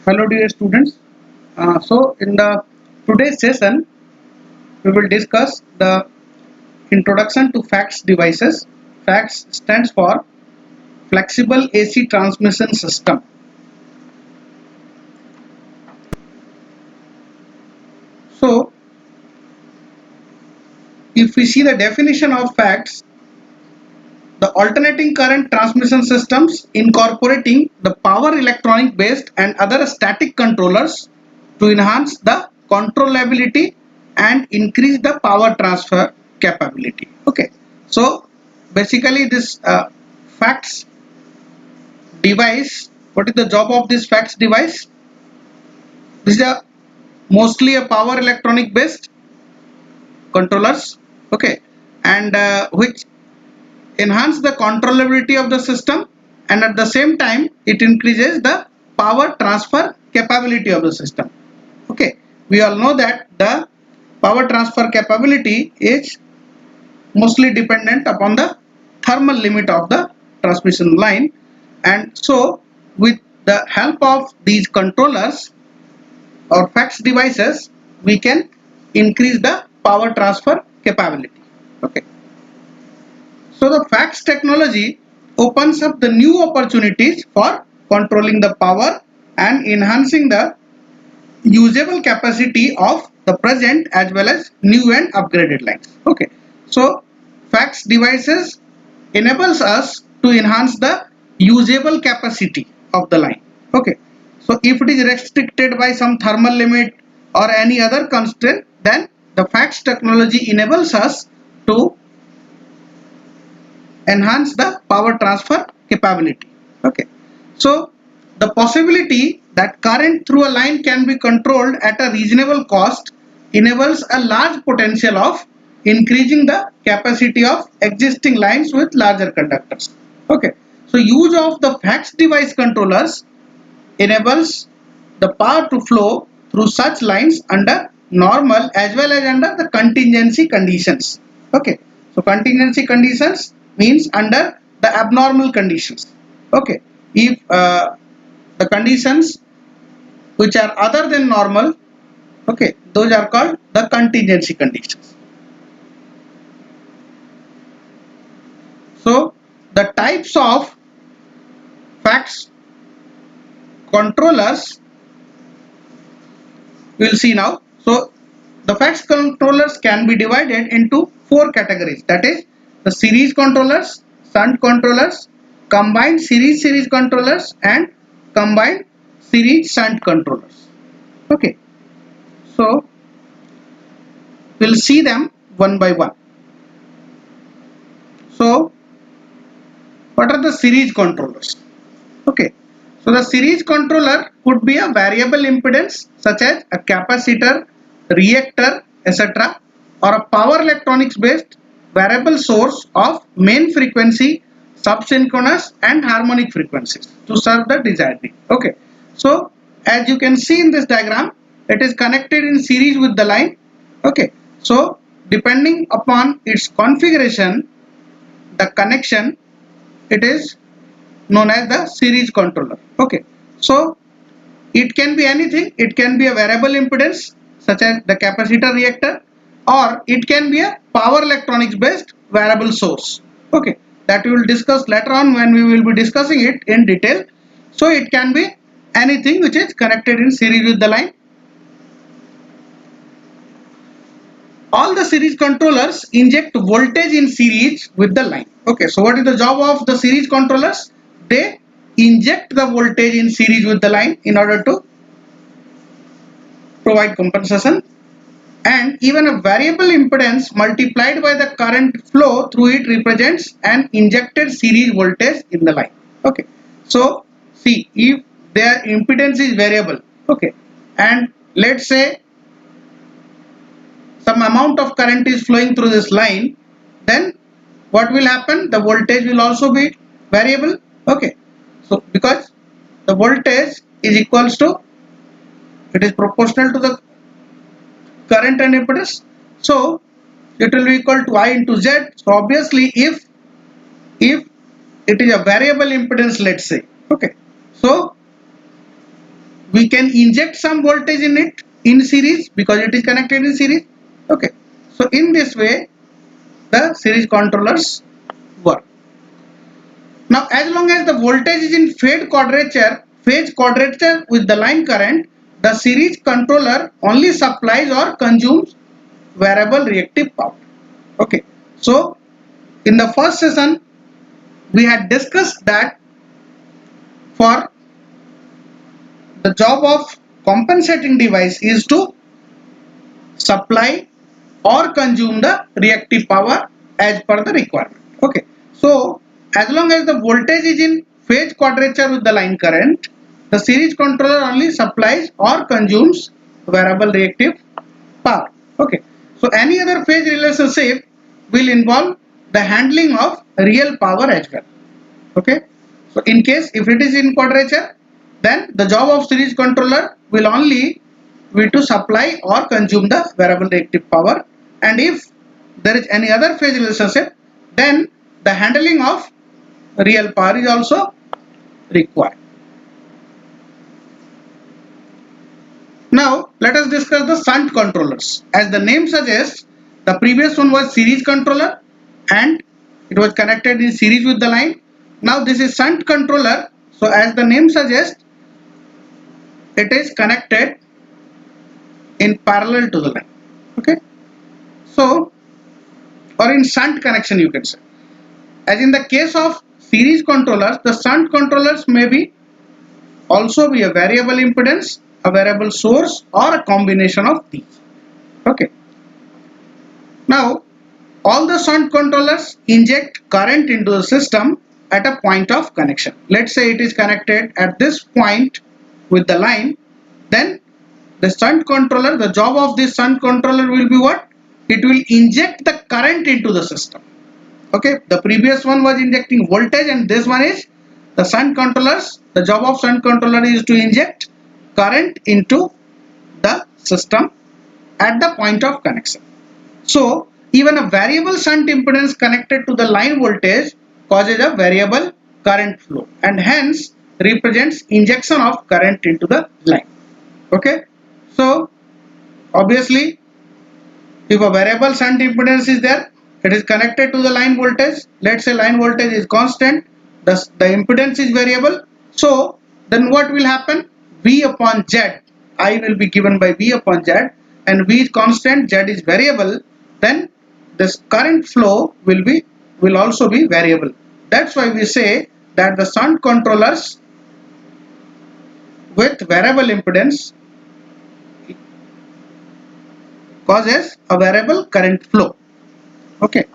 Hello dear students. So in the today's session we will discuss the introduction to fax devices. Fax stands for flexible AC transmission system. So if we see the definition of fax, the alternating current transmission systems incorporating the power electronic based and other static controllers to enhance the controllability and increase the power transfer capability. Okay, so basically this fax device, what is the job of this fax device? This is mostly a power electronic based controllers, okay, and which enhance the controllability of the system, and at the same time it increases the power transfer capability of the system. Okay, we all know that the power transfer capability is mostly dependent upon the thermal limit of the transmission line, and so with the help of these controllers or fax devices we can increase the power transfer capability. Okay, so the fax technology opens up the new opportunities for controlling the power and enhancing the usable capacity of the present as well as new and upgraded lines. Okay, so fax devices enables us to enhance the usable capacity of the line. Okay, so if it is restricted by some thermal limit or any other constraint, then the fax technology enables us to enhance the power transfer capability. Okay, so the possibility that current through a line can be controlled at a reasonable cost enables a large potential of increasing the capacity of existing lines with larger conductors. Okay, so use of the fax device controllers enables the power to flow through such lines under normal as well as under the contingency conditions. Okay, so contingency conditions means under the abnormal conditions. Okay, if the conditions which are other than normal, okay, those are called the contingency conditions. So the types of fax controllers we will see now. So the fax controllers can be divided into four categories, that is the series controllers, shunt controllers, combined series controllers and combined series shunt controllers. Okay, so we'll see them one by one. So what are the series controllers? Okay, so the series controller could be a variable impedance such as a capacitor, reactor, etc., or a power electronics based variable source of main frequency, subsynchronous and harmonic frequencies to serve the desired need. Okay, so as you can see in this diagram, it is connected in series with the line. Okay, so depending upon its configuration, the connection, it is known as the series controller. Okay, so it can be anything. It can be a variable impedance such as the capacitor reactor, or it can be a power electronics based variable source. Okay, that we will discuss later on when we will be discussing it in detail. So it can be anything which is connected in series with the line. All the series controllers inject voltage in series with the line. Okay, so what is the job of the series controllers? They inject the voltage in series with the line in order to provide compensation, and even a variable impedance multiplied by the current flow through it represents an injected series voltage in the line. Okay, so see, if their impedance is variable, okay, and let's say some amount of current is flowing through this line, then what will happen? The voltage will also be variable. Okay, so because the voltage is equals to, it is proportional to the current and impedance, so it will be equal to I into Z. So obviously if it is a variable impedance, let's say, okay, so we can inject some voltage in it in series because it is connected in series. Okay, so in this way the series controllers work. Now as long as the voltage is in phase quadrature with the line current, the series controller only supplies or consumes variable reactive power. Okay, so in the first session we had discussed that for the job of compensating device is to supply or consume the reactive power as per the requirement. Okay, so as long as the voltage is in phase quadrature with the line current, the series controller only supplies or consumes variable reactive power. Okay, so any other phase relationship will involve the handling of real power as well. Okay, so in case if it is in quadrature, then the job of series controller will only be to supply or consume the variable reactive power, and if there is any other phase relationship, then the handling of real power is also required. Now let us discuss the shunt controllers. As the name suggests, the previous one was series controller and it was connected in series with the line. Now this is shunt controller. So as the name suggests, it is connected in parallel to the line. Okay, so or in shunt connection you can say. As in the case of series controllers, the shunt controllers may be also be a variable impedance, a variable source, or a combination of these. Okay, now all the shunt controllers inject current into the system at a point of connection. Let's say it is connected at this point with the line, then the shunt controller, the job of this shunt controller will be what? It will inject the current into the system. Okay, the previous one was injecting voltage and this one is the shunt controllers. The job of shunt controller is to inject current into the system at the point of connection. So even a variable shunt impedance connected to the line voltage causes a variable current flow and hence represents injection of current into the line. Okay, so obviously if a variable shunt impedance is there, it is connected to the line voltage. Let's say line voltage is constant, the impedance is variable. So then what will happen? V upon Z, I will be given by V upon Z, and V is constant, Z is variable. Then this current flow will also be variable. That's why we say that the shunt controllers with variable impedance causes a variable current flow. Okay,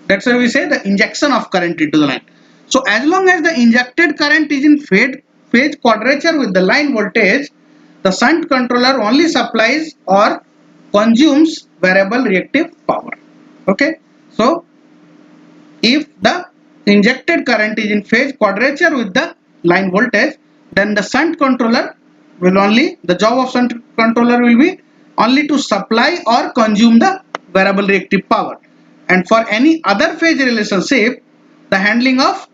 that's why we say the injection of current into the line. So as long as the injected current is in phase quadrature with the line voltage, the shunt controller only supplies or consumes variable reactive power. Okay, so if the injected current is in phase quadrature with the line voltage, then the shunt controller will only, the job of shunt controller will be only to supply or consume the variable reactive power, and for any other phase relationship the handling of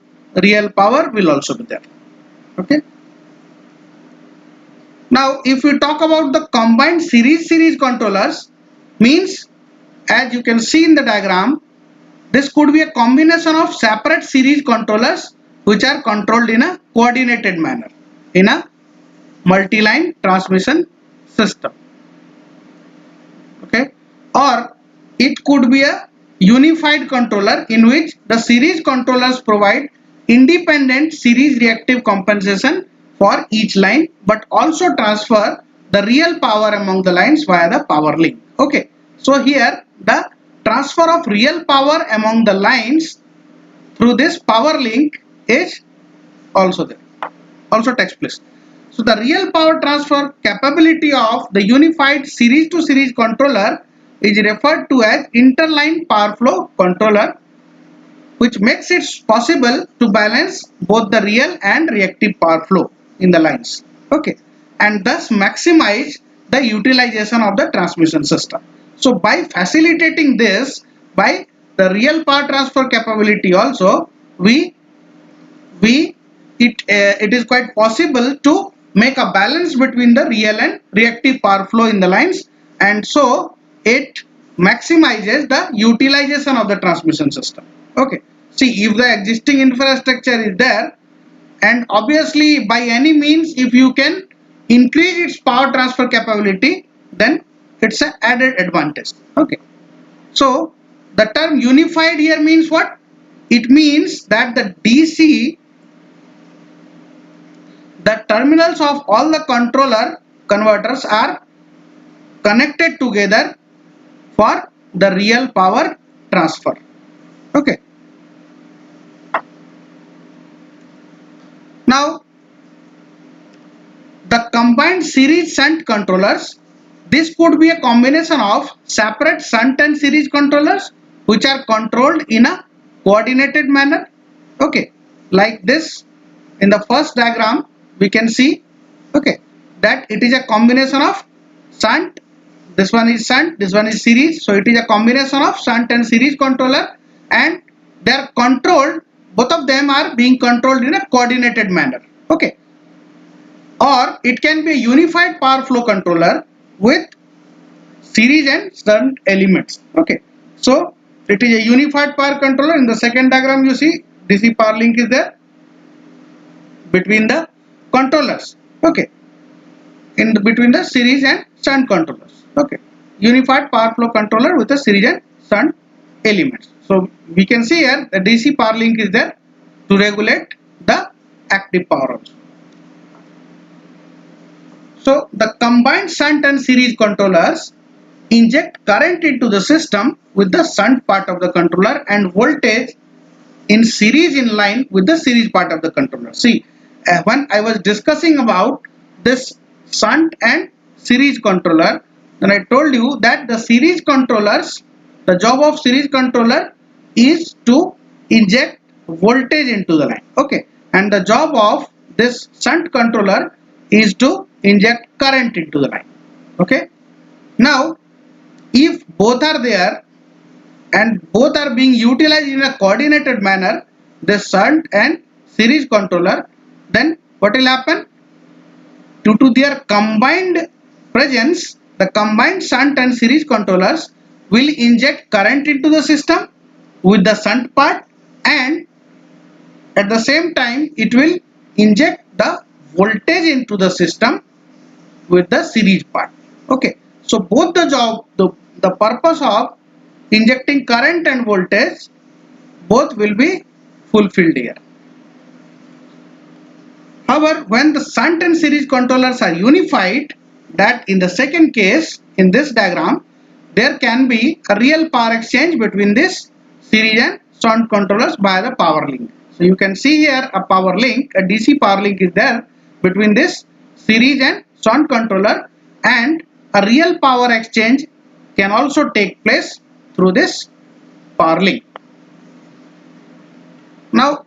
real power will also be there. Okay, now if we talk about the combined series controllers, means as you can see in the diagram, this could be a combination of separate series controllers which are controlled in a coordinated manner in a multi-line transmission system. Okay, or it could be a unified controller in which the series controllers provide independent series reactive compensation for each line but also transfer the real power among the lines via the power link. Okay, so here the transfer of real power among the lines through this power link is also there, also takes place. So the real power transfer capability of the unified series to series controller is referred to as interline power flow controller, which makes it possible to balance both the real and reactive power flow in the lines. Okay, and thus maximize the utilization of the transmission system. So by facilitating this, by the real power transfer capability also, it is quite possible to make a balance between the real and reactive power flow in the lines, and so it maximizes the utilization of the transmission system. Okay, see, if the existing infrastructure is there, and obviously by any means if you can increase its power transfer capability, then it's an added advantage. Okay, so the term unified here means what? It means that the DC, the terminals of all the controller converters are connected together for the real power transfer. Okay, now the combined series shunt controllers, this could be a combination of separate shunt and series controllers which are controlled in a coordinated manner. Okay, like this in the first diagram we can see, okay, that it is a combination of shunt, this one is shunt, this one is series, so it is a combination of shunt and series controller, and they are controlled, both of them are being controlled in a coordinated manner. Okay, or it can be a unified power flow controller with series and shunt elements. Okay, so it is a unified power controller. In the second diagram you see DC power link is there between the controllers. Okay, between the series and shunt controllers. Okay, unified power flow controller with a series and shunt elements. So we can see here the DC power link is there to regulate the active power also. So the combined shunt and series controllers inject current into the system with the shunt part of the controller and voltage in series in line with the series part of the controller. See, when I was discussing about this shunt and series controller, then I told you that the series controllers, the job of series controller is to inject voltage into the line. Okay, and the job of this shunt controller is to inject current into the line. Okay, now if both are there and both are being utilized in a coordinated manner, the shunt and series controller, then what will happen? Due to their combined presence, the combined shunt and series controllers will inject current into the system with the shunt part, and at the same time it will inject the voltage into the system with the series part. Okay, so both the job, the purpose of injecting current and voltage, both will be fulfilled here. However, when the shunt and series controllers are unified, that in the second case in this diagram there can be a real power exchange between this series and shunt controllers by the power link. So you can see here a power link, a DC power link is there between this series and shunt controller, and a real power exchange can also take place through this power link. Now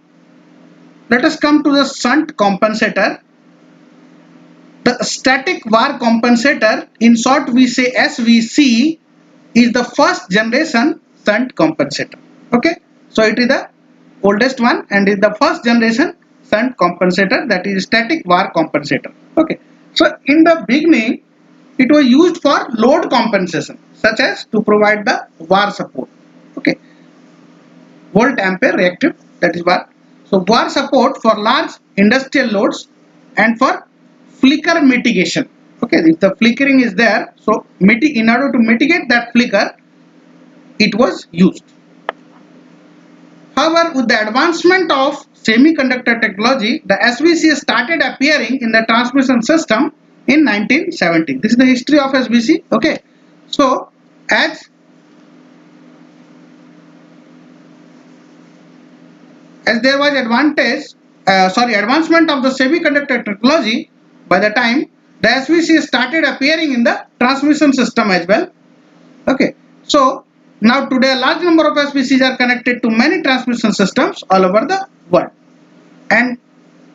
let us come to the shunt compensator. The static VAR compensator, in short we say SVC, is the first generation shunt compensator. Okay, so it is the oldest one and is the first generation shunt compensator, that is static VAR compensator. Okay, so in the beginning it was used for load compensation, such as to provide the VAR support. Okay, volt ampere reactive, that is VAR. So VAR support for large industrial loads and for flicker mitigation. Okay, if the flickering is there, so in order to mitigate that flicker, it was used. However, with the advancement of semiconductor technology, the SVC started appearing in the transmission system in 1970. This is the history of SVC. Okay, so as there was advancement of the semiconductor technology, by the time the SVC started appearing in the transmission system as well. Okay, so now today a large number of SVCs are connected to many transmission systems all over the world, and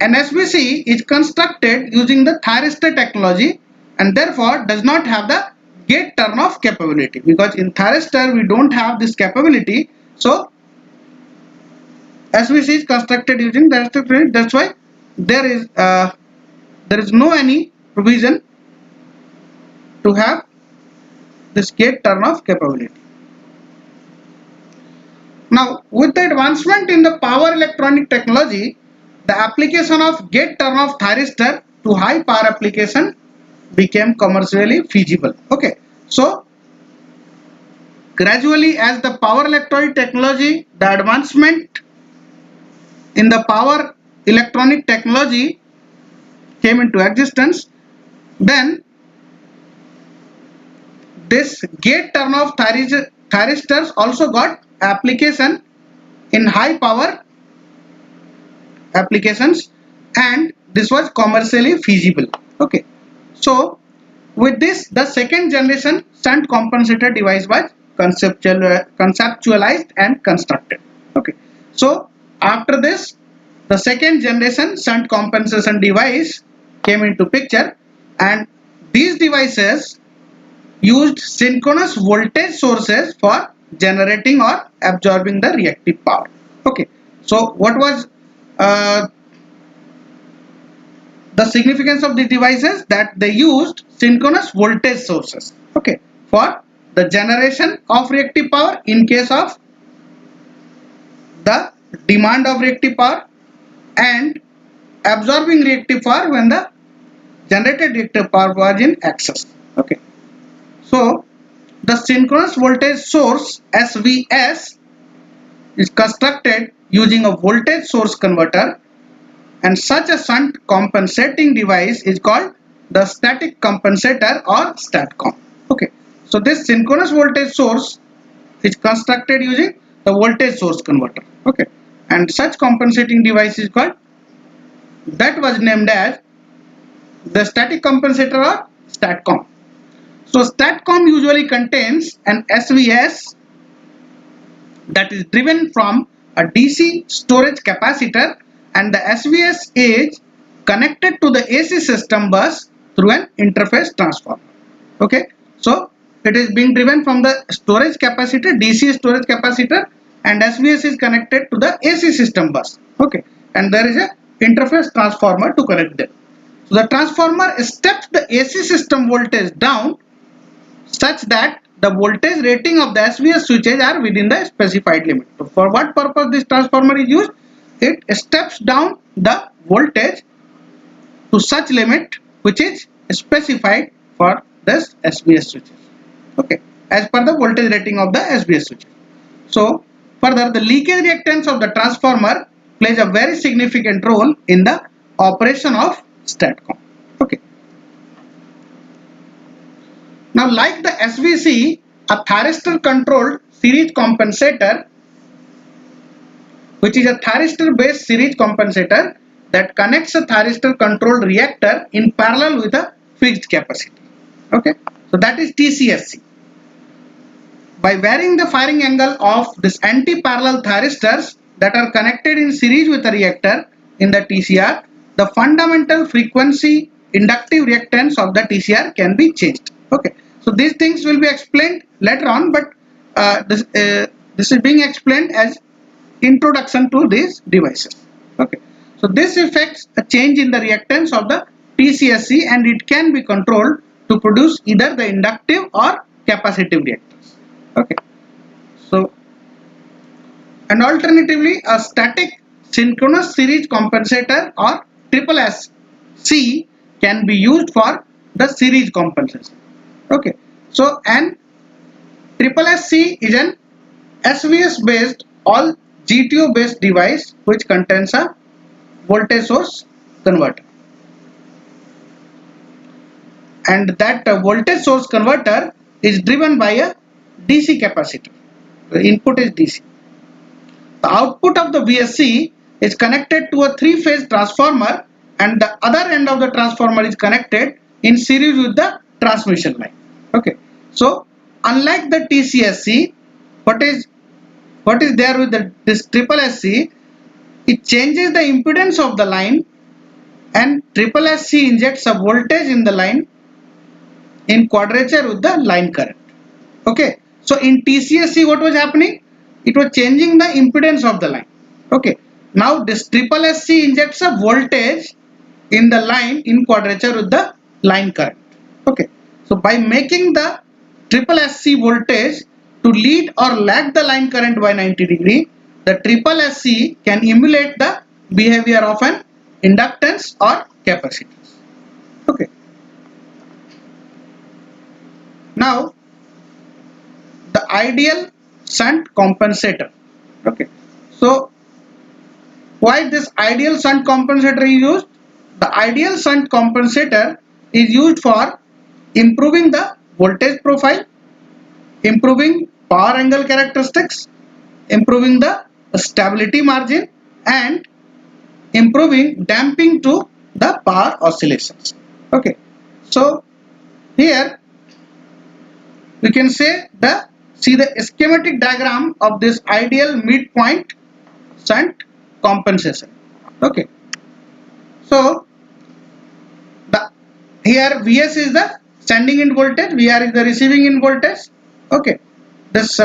an SVC is constructed using the thyristor technology and therefore does not have the gate turn off capability, because in thyristor we don't have this capability. So SVC is constructed using thyristor. That's why there is there is no any provision to have this gate turn off capability. Now, with the advancement in the power electronic technology, the application of gate turn off thyristor to high power application became commercially feasible. Okay, so gradually, as the power electronic technology, the advancement in the power electronic technology came into existence, then this gate turn off thyristors also got application in high power applications, and this was commercially feasible. Okay, so with this, the second generation shunt compensator device was conceptualized and constructed. Okay, so after this, the second generation shunt compensation device came into picture, and these devices used synchronous voltage sources for generating or absorbing the reactive power. Okay, so what was uh, the significance of these devices? That they used synchronous voltage sources, okay, for the generation of reactive power in case of the demand of reactive power, and absorbing reactive power when the generated reactive power was in excess. Okay, so the synchronous voltage source SVS is constructed using a voltage source converter, and such a shunt compensating device is called the static compensator or STATCOM. Okay, so this synchronous voltage source is constructed using the voltage source converter. Okay, and such compensating device is called, that was named as the static compensator or STATCOM. So STATCOM usually contains an SVS that is driven from a DC storage capacitor, and the SVS is connected to the AC system bus through an interface transformer. Okay, so it is being driven from the storage capacitor, DC storage capacitor, and SVS is connected to the AC system bus. Okay, and there is a interface transformer to connect them. So the transformer steps the AC system voltage down such that the voltage rating of the SVS switches are within the specified limit. So for what purpose this transformer is used? It steps down the voltage to such limit which is specified for this SVS switches. Okay, as per the voltage rating of the SVS switches. So further, the leakage reactance of the transformer plays a very significant role in the operation of STATCOM. Okay. Now, like the SVC, a thyristor controlled series compensator, which is a thyristor based series compensator that connects a thyristor controlled reactor in parallel with a fixed capacity. Okay, so that is TCSC. By varying the firing angle of this anti-parallel thyristors that are connected in series with a reactor in the TCR, the fundamental frequency inductive reactance of the TCR can be changed. Okay, so these things will be explained later on, but this is being explained as introduction to these devices. Okay, so this affects a change in the reactance of the TCSC, and it can be controlled to produce either the inductive or capacitive reactance. Okay, so and alternatively a static synchronous series compensator or triple SC can be used for the series compensation. Okay, so and triple SC is an SVS based all GTO based device which contains a voltage source converter, and that voltage source converter is driven by a DC capacitor. The input is DC. The output of the VSC is connected to a three-phase transformer, and the other end of the transformer is connected in series with the transmission line. Okay, so unlike the TCSC, what is there with this triple SC? It changes the impedance of the line, and triple SC injects a voltage in the line in quadrature with the line current. Okay, so in TCSC what was happening? It was changing the impedance of the line. Okay, now this triple SC injects a voltage in the line in quadrature with the line current. Okay, so by making the triple SC voltage to lead or lag the line current by 90 degree, the triple SC can emulate the behavior of an inductance or capacitance. Okay, now the ideal shunt compensator. Okay, so why this ideal shunt compensator is used? The ideal shunt compensator is used for improving the voltage profile, improving power angle characteristics, improving the stability margin, and improving damping to the power oscillations. Okay, so here we can say see the schematic diagram of this ideal midpoint shunt compensation. Okay, so the here Vs is the sending in voltage, Vr is the receiving in voltage. Okay, this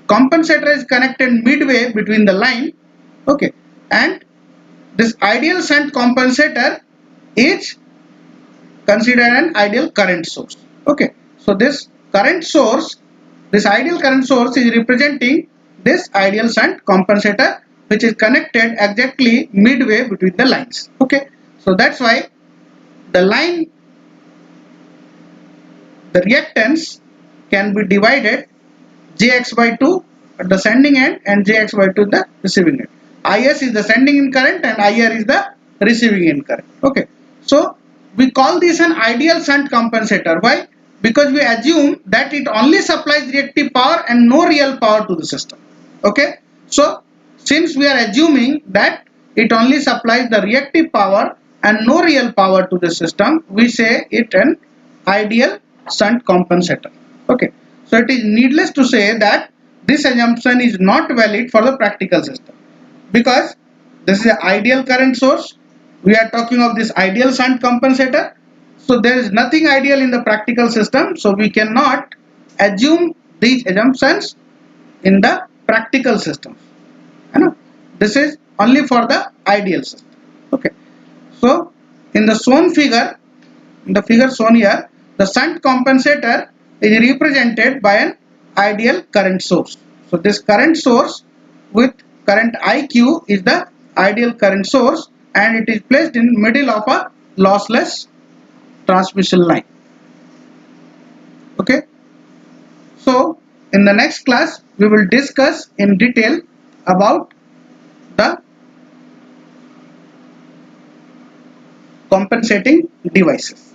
compensator is connected midway between the line. Okay, and this ideal shunt compensator is considered an ideal current source. Okay, so this current source, this ideal current source is representing this ideal shunt compensator, which is connected exactly midway between the lines. Okay, so that's why the line, the reactance can be divided Jx by 2 at the sending end and Jx by 2 the receiving end. Is is the sending end current and IR is the receiving end current. Okay, so we call this an ideal shunt compensator. Why? Because we assume that it only supplies reactive power and no real power to the system. Okay, so since we are assuming that it only supplies the reactive power and no real power to the system, we say it an ideal shunt compensator. Okay, so it is needless to say that this assumption is not valid for the practical system, because this is an ideal current source. We are talking of this ideal shunt compensator. So there is nothing ideal in the practical system. So we cannot assume these assumptions in the practical system. This is only for the ideal system. Okay. So in the shown figure, in the figure shown here, the shunt compensator is represented by an ideal current source. So this current source with current IQ is the ideal current source, and it is placed in middle of a lossless transmission line. Okay. So in the next class we will discuss in detail about the compensating devices.